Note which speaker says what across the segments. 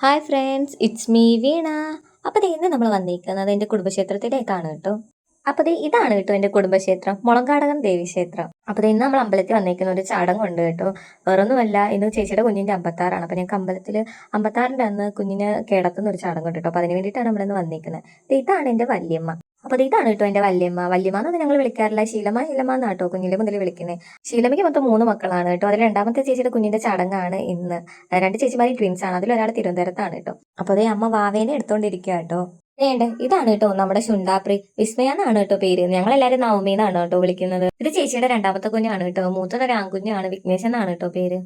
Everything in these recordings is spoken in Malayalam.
Speaker 1: ഹായ് ഫ്രണ്ട്സ്, ഇറ്റ്സ് മീ വീണ. അപ്പോൾ ഇന്ന് നമ്മൾ വന്നിരിക്കുന്നത് എൻ്റെ കുടുംബക്ഷേത്രത്തിലേക്കാണ് കേട്ടോ. അപ്പോൾ ഇതാണ് കേട്ടോ എൻ്റെ കുടുംബക്ഷേത്രം, മുളങ്കാടകം ദേവീക്ഷേത്രം. അപ്പോൾ ഇന്ന് നമ്മൾ അമ്പലത്തിൽ വന്നിരിക്കുന്ന ഒരു ചടങ്ങുണ്ട് കേട്ടോ. വേറൊന്നുമല്ല, ഇന്ന് ചേച്ചിയുടെ കുഞ്ഞിൻ്റെ 56ആണ്. അപ്പോൾ ഞങ്ങൾക്ക് അമ്പലത്തിൽ 56ൻ്റെ അന്ന് കുഞ്ഞിനെ കിടത്തുന്ന ഒരു ചടങ്ങുണ്ട് കേട്ടോ. അപ്പോൾ അതിന് വേണ്ടിയിട്ടാണ് നമ്മളിന്ന് വന്നിരിക്കുന്നത്. ഇതാണ് എൻ്റെ വല്യമ്മ. അപ്പോൾ ഇതാണ് കേട്ടോ എൻ്റെ വല്യമ്മ. വല്യമ്മ എന്ന് ഞങ്ങൾ വിളിക്കാറില്ല, ശീലമ്മ ശീലമ്മ എന്നാട്ടോ കുഞ്ഞിലെ മുതൽ വിളിക്കുന്നത്. ശീലമ്മയ്ക്ക് മൊത്തം 3 മക്കളാണ് കേട്ടോ. അതിൽ രണ്ടാമത്തെ ചേച്ചിയുടെ കുഞ്ഞിന്റെ ചടങ്ങാണ് ഇന്ന്. 2 ചേച്ചിമാരും ട്വിൻസ് ആണ്. അതിലൊരാൾ തിരുവനന്തപുരത്താണ് കേട്ടോ. അപ്പോൾ അമ്മ വാവേനെ എടുത്തോണ്ടിരിക്കുക കേട്ടോ. ഇതാണ് കേട്ടോ നമ്മുടെ ശുണ്ടാപ്രി. വിസ്മയ എന്നാണ് കേട്ടോ പേര്. ഞങ്ങളെല്ലാവരും നവമി എന്നാണ് കേട്ടോ വിളിക്കുന്നത്. ഇത് ചേച്ചിയുടെ രണ്ടാമത്തെ കുഞ്ഞാണ് കേട്ടോ. മൂത്തതൊരു ആൺകുഞ്ഞാണ്, വിഘ്നേശൻ എന്നാണ് കേട്ടോ പേര്.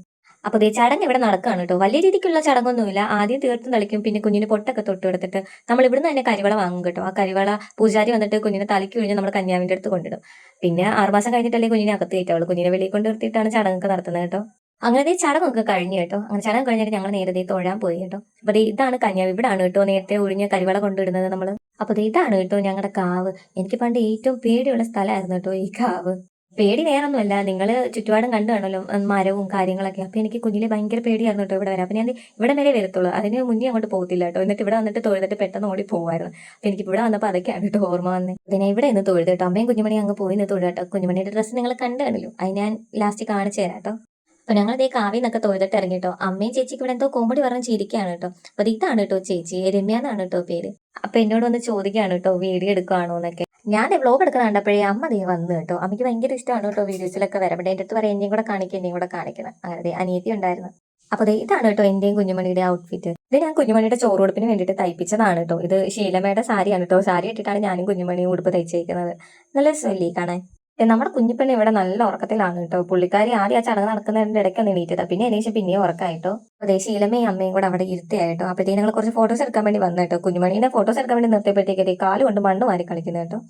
Speaker 1: അപ്പോൾ ചടങ്ങ് ഇവിടെ നടക്കുകയാണ് കേട്ടോ. വലിയ രീതിക്കുള്ള ചടങ്ങൊന്നുമില്ല. ആദ്യം തീർത്തും തളിക്കും, പിന്നെ കുഞ്ഞിന് പൊട്ടൊക്കെ തൊട്ട് കൊടുത്തിട്ട് നമ്മൾ ഇവിടുന്ന് തന്നെ കരിവള വാങ്ങും കേട്ടോ. ആ കരിവള പൂജാരി വന്നിട്ട് കുഞ്ഞിനെ തലയ്ക്ക് കഴിഞ്ഞ് നമ്മൾ കന്യാവിൻ്റെ അടുത്ത് കൊണ്ടിടും. പിന്നെ 6 മാസം കഴിഞ്ഞിട്ടല്ലേ കുഞ്ഞിനെ അകത്ത് കയറ്റുള്ളൂ. കുഞ്ഞിനെ വെളിയിൽ കൊണ്ട് നിർത്തിയിട്ടാണ് ചടങ്ങൊക്കെ നടത്തുന്നത് കേട്ടോ. അങ്ങനെ ചടങ്ങൊക്കെ കഴിഞ്ഞു കേട്ടോ. അങ്ങനെ ചടങ്ങ് കഴിഞ്ഞിട്ട് ഞങ്ങൾ നേരത്തെ തൊഴാൻ പോയി കേട്ടോ. അപ്പോൾ ഇതാണ് കന്യാവ്. ഇവിടാണ് കേട്ടോ നേരത്തെ ഒഴിഞ്ഞ കരിവള കൊണ്ടിടുന്നത് നമ്മൾ. അപ്പോൾ ഇതാണ് കേട്ടോ ഞങ്ങളുടെ കാവ്. എനിക്ക് പണ്ട് ഏറ്റവും പേടിയുള്ള സ്ഥലമായിരുന്നു കേട്ടോ ഈ കാവ്. പേടി വേറൊന്നുമല്ല, നിങ്ങൾ ചുറ്റുപാടും കണ്ടു കാണല്ലോ മരവും കാര്യങ്ങളൊക്കെ. അപ്പോൾ എനിക്ക് കുഞ്ഞിലെ ഭയങ്കര പേടിയായിരുന്നു കേട്ടോ ഇവിടെ വരാം. അപ്പോൾ ഞാൻ ഇവിടെ വരെ വരത്തുള്ളൂ, അതിന് മുന്നേ അങ്ങോട്ട് പോകത്തില്ല കേട്ടോ. എന്നിട്ട് ഇവിടെ വന്നിട്ട് തൊഴുതിട്ട് പെട്ടെന്ന് ഓടി പോകുമായിരുന്നു. അപ്പോൾ എനിക്ക് ഇവിടെ വന്നപ്പോൾ അതൊക്കെയാണ് കേട്ടോ ഓർമ്മ വന്നത്. പിന്നെ ഇവിടെ നിന്ന് തൊഴുത് കേട്ടോ. അമ്മയും കുഞ്ഞുമണി അങ്ങ് പോയി നിന്ന് തൊഴുക കേട്ടോ. കുഞ്ഞുമണിയുടെ ഡ്രസ്സ് നിങ്ങൾ കണ്ടു കാണല്ലോ, അത് ഞാൻ ലാസ്റ്റ് കാണിച്ചു തരാം കേട്ടോ. അപ്പോൾ ഞങ്ങൾ കാവിൽ നിന്നൊക്കെ തൊഴുതിട്ട് ഇറങ്ങി കേട്ടോ. അമ്മയും ചേച്ചിക്ക് ഇവിടെ എന്തോ കോമഡി പറഞ്ഞ് ചിരിക്കുകയാണ് കേട്ടോ. അപ്പോൾ ഇതാണ് കേട്ടോ ചേച്ചി, രമ്യ എന്നാണ് കേട്ടോ പേര്. അപ്പോൾ എന്നോട് വന്ന് ചോദിക്കുകയാണ് കേട്ടോ വീഡിയോ എടുക്കുകയാണോ എന്നൊക്കെ. ഞാൻ വ്ലോഗ് എടുക്കുന്ന കണ്ടപ്പോഴേ അമ്മ വന്നു കേട്ടോ. അമ്മയ്ക്ക് ഭയങ്കര ഇഷ്ടമാണ് കേട്ടോ വീഡിയോസിലൊക്കെ വരാം. എൻ്റെ അടുത്ത് പറയാം എന്നെയും കൂടെ കാണിക്കുക, എന്നെയും കൂടെ കാണിക്കണം. അങ്ങനെ അനിയത്തി ഉണ്ടായിരുന്നു. അപ്പോൾ ഇതാണ് കേട്ടോ എൻ്റെയും കുഞ്ഞുമണിയുടെ ഔട്ട്ഫിറ്റ്. ഇത് ഞാൻ കുഞ്ഞുമണിയുടെ ചോറ് ഉടുപ്പിന് വേണ്ടിയിട്ട് തയ്പ്പിച്ചതാണ് കേട്ടോ. ഇത് ശീലമ്മയുടെ സാരിയാണ് കേട്ടോ. സാരി ഇട്ടിട്ടാണ് ഞാനും കുഞ്ഞുമണിയും ഉടുപ്പ് തയ്ച്ചേക്കുന്നത്. നല്ല രസമല്ലേ കാണാൻ. നമ്മുടെ കുഞ്ഞിപ്പെണ്ണ് ഇവിടെ നല്ല ഉറക്കത്തിലാണ് കേട്ടോ. പുള്ളിക്കാരി ആദ്യം ആ ചടങ്ങ് നടക്കുന്നതിന്റെ ഇടയ്ക്ക് ഒന്ന് എണീറ്റതാ. പിന്നെ എണീച്ച് പിന്നെയും ഉറക്കായിട്ടോ. അതേ ശീലമ്മയും അമ്മയും കൂടെ അവിടെ ഇരുത്തിയായിട്ടോ. അപ്പോഴത്തേക്ക് ഞങ്ങൾ കുറച്ച് ഫോട്ടോസ് എടുക്കാൻ വേണ്ടി വന്നു കേട്ടോ. കുഞ്ഞുമണിയുടെ ഫോട്ടോസ് എടുക്കാൻ വേണ്ടി നിർത്തിയപ്പോഴത്തേക്ക് കാല് കൊണ്ട് മണ്ണ് മാറി കളിക്കുന്നു കേട്ടോ.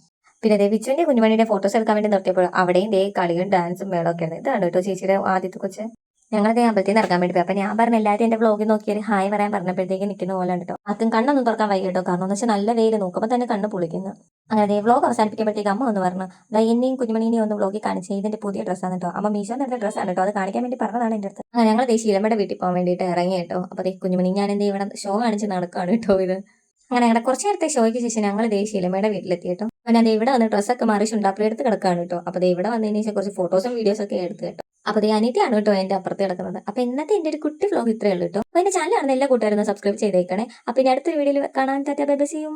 Speaker 1: പിന്നെ വിച്ചുവിന്റെ കുഞ്ഞുമണിയുടെ ഫോട്ടോസ് എടുക്കാൻ വേണ്ടി നിർത്തിയപ്പോൾ അവിടെയും കളിയും ഡാൻസും മേളൊക്കെ ആണ്. ഇതാണ് കേട്ടോ ചേച്ചിയുടെ ആദ്യത്തെ കൊച്ച്. ഞങ്ങളതേ അമ്പലത്തിൽ നിന്ന് ഇറങ്ങാൻ വേണ്ടി പോയി. അപ്പം ഞാൻ പറഞ്ഞ എല്ലാവരും എൻ്റെ വ്ളോഗിൽ നോക്കിയാൽ ഹായ് പറയാൻ പറഞ്ഞപ്പോഴത്തേക്ക് നിൽക്കുന്ന പോലെ കേട്ടോ. ആർക്കും കണ്ണൊന്നും തുറക്കാൻ വൈകി കേട്ടോ. കാരണം എന്ന് വെച്ചാൽ നല്ല വെയിൽ, നോക്കുമ്പോൾ തന്നെ കണ്ണ് പൊളിക്കുന്നു. അങ്ങനെ വ്ളോഗ് അവസാനിപ്പിക്കുമ്പോഴത്തേക്ക് അമ്മ ഒന്ന് പറഞ്ഞു, എന്നെയും കുഞ്ഞുമണിനെയും ഒന്ന് വ്ളോഗിൽ കാണിച്ച് ഇതിന്റെ പുതിയ ഡ്രസ്സാണ് കേട്ടോ. അമ്മ മീശോ എടുത്ത ഡ്രസ്സാണ് കേട്ടോ. അത് കാണിക്കാൻ വേണ്ടി പറഞ്ഞതാണ് എൻ്റെ അടുത്ത്. അങ്ങനെ ഞങ്ങൾ ശീലമ്മയുടെ വീട്ടിൽ പോകാൻ വേണ്ടിയിട്ട് ഇറങ്ങി കേട്ടോ. അപ്പോൾ കുഞ്ഞുമണി ഞാൻ എന്ത് ഇവിടെ ഷോ കാണിച്ച് നടക്കുകയാണ് കേട്ടോ. ഇത് അങ്ങനെ ഞങ്ങളുടെ കുറച്ച് നേരത്തെ ഷോയ്ക്ക് ശേഷം ഞങ്ങൾ ശീലമ്മയുടെ വീട്ടിലെത്തി കേട്ടോ. അങ്ങനെ ഇവിടെ വന്ന് ഡ്രസ്സൊക്കെ മാറി ശുണ്ടാപ്പി എടുത്ത് കിടക്കുകയാണ് കേട്ടോ. അപ്പോൾ ഇവിടെ വന്നതിന് ശേഷം കുറച്ച് ഫോട്ടോസും വീഡിയോസൊക്കെ എടുത്ത് കേട്ടോ. അപ്പോൾ അനിയത്തിയാണ് കേട്ടോ എൻ്റെ അപ്പുറത്ത് കിടക്കുന്നത്. അപ്പോൾ ഇന്നത്തെ എൻ്റെ ഒരു കുട്ടി വ്ലോഗ് ഇത്രയേ ഉള്ളൂ കേട്ടോ. അപ്പോൾ എൻ്റെ ചാനൽ കാണുന്ന എല്ലാ കൂട്ടുകാരും സബ്സ്ക്രൈബ് ചെയ്തേക്കണേ. അപ്പോൾ ഇനി അടുത്തൊരു വീഡിയോയിൽ കാണാൻ ടാറ്റാ ബൈ ബൈ, സീ യു.